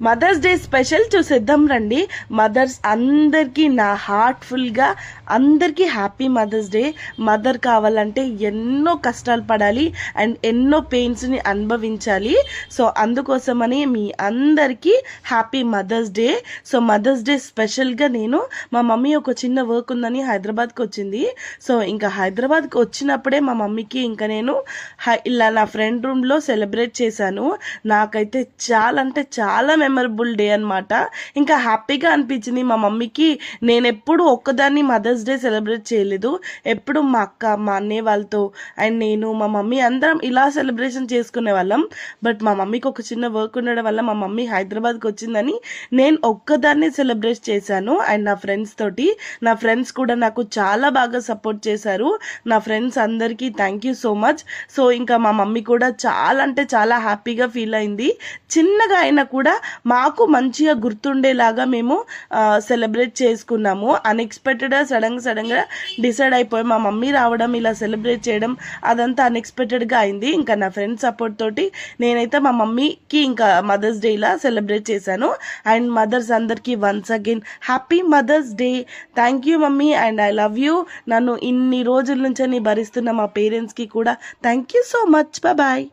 Mothers day special చూసేద్దాం రండి. Mothers అందరికీ నా హార్ట్ఫుల్గా అందరికీ హ్యాపీ మదర్స్ డే. మదర్ కావాలంటే ఎన్నో కష్టాలు పడాలి అండ్ ఎన్నో పెయిన్స్ని అనుభవించాలి. సో అందుకోసమని మీ అందరికీ happy mother's day. So mother's day స్పెషల్గా నేను మా మమ్మీ ఒక చిన్న వర్క్ ఉందని హైదరాబాద్కి వచ్చింది. సో ఇంకా హైదరాబాద్కి వచ్చినప్పుడే మా మమ్మీకి ఇంకా నేను ఇలా నా ఫ్రెండ్ రూమ్లో సెలబ్రేట్ చేశాను. నాకైతే చాలా అంటే చాలా మెమరబుల్ డే అనమాట. ఇంకా హ్యాపీగా అనిపించింది. మా మమ్మీకి నేను ఎప్పుడు ఒక్కదాన్ని మదర్స్ డే సెలబ్రేట్ చేయలేదు. ఎప్పుడు మా అక్క, మా అన్నయ్య వాళ్ళతో అండ్ నేను, మా మమ్మీ అందరం ఇలా సెలబ్రేషన్ చేసుకునే వాళ్ళం. బట్ మా మమ్మీకి ఒక చిన్న వర్క్ ఉండడం వల్ల మా మమ్మీ హైదరాబాద్కి వచ్చిందని నేను ఒక్కదాన్ని సెలబ్రేట్ చేశాను అండ్ నా ఫ్రెండ్స్ తోటి. నా ఫ్రెండ్స్ కూడా నాకు చాలా బాగా సపోర్ట్ చేశారు. నా ఫ్రెండ్స్ అందరికీ thank you so much. So ఇంకా మా మమ్మీ కూడా చాలా అంటే చాలా హ్యాపీగా ఫీల్ అయింది. చిన్నగా అయినా కూడా మాకు మంచిగా గుర్తుండేలాగా మేము సెలబ్రేట్ చేసుకున్నాము. అన్ఎక్స్పెక్టెడ్గా సడన్గా డిసైడ్ అయిపోయి మా మమ్మీ రావడం, ఇలా సెలబ్రేట్ చేయడం అదంతా అన్ఎక్స్పెక్టెడ్గా అయింది. ఇంకా నా ఫ్రెండ్స్ సపోర్ట్ తోటి నేనైతే మా మమ్మీకి ఇంకా మదర్స్ డే ఇలా సెలబ్రేట్ చేశాను. అండ్ మదర్స్ అందరికీ once again happy mother's day. Thank you mummy and I love you. నన్ను ఇన్ని రోజుల నుంచి భరిస్తున్న మా పేరెంట్స్కి కూడా thank you so much. Bye.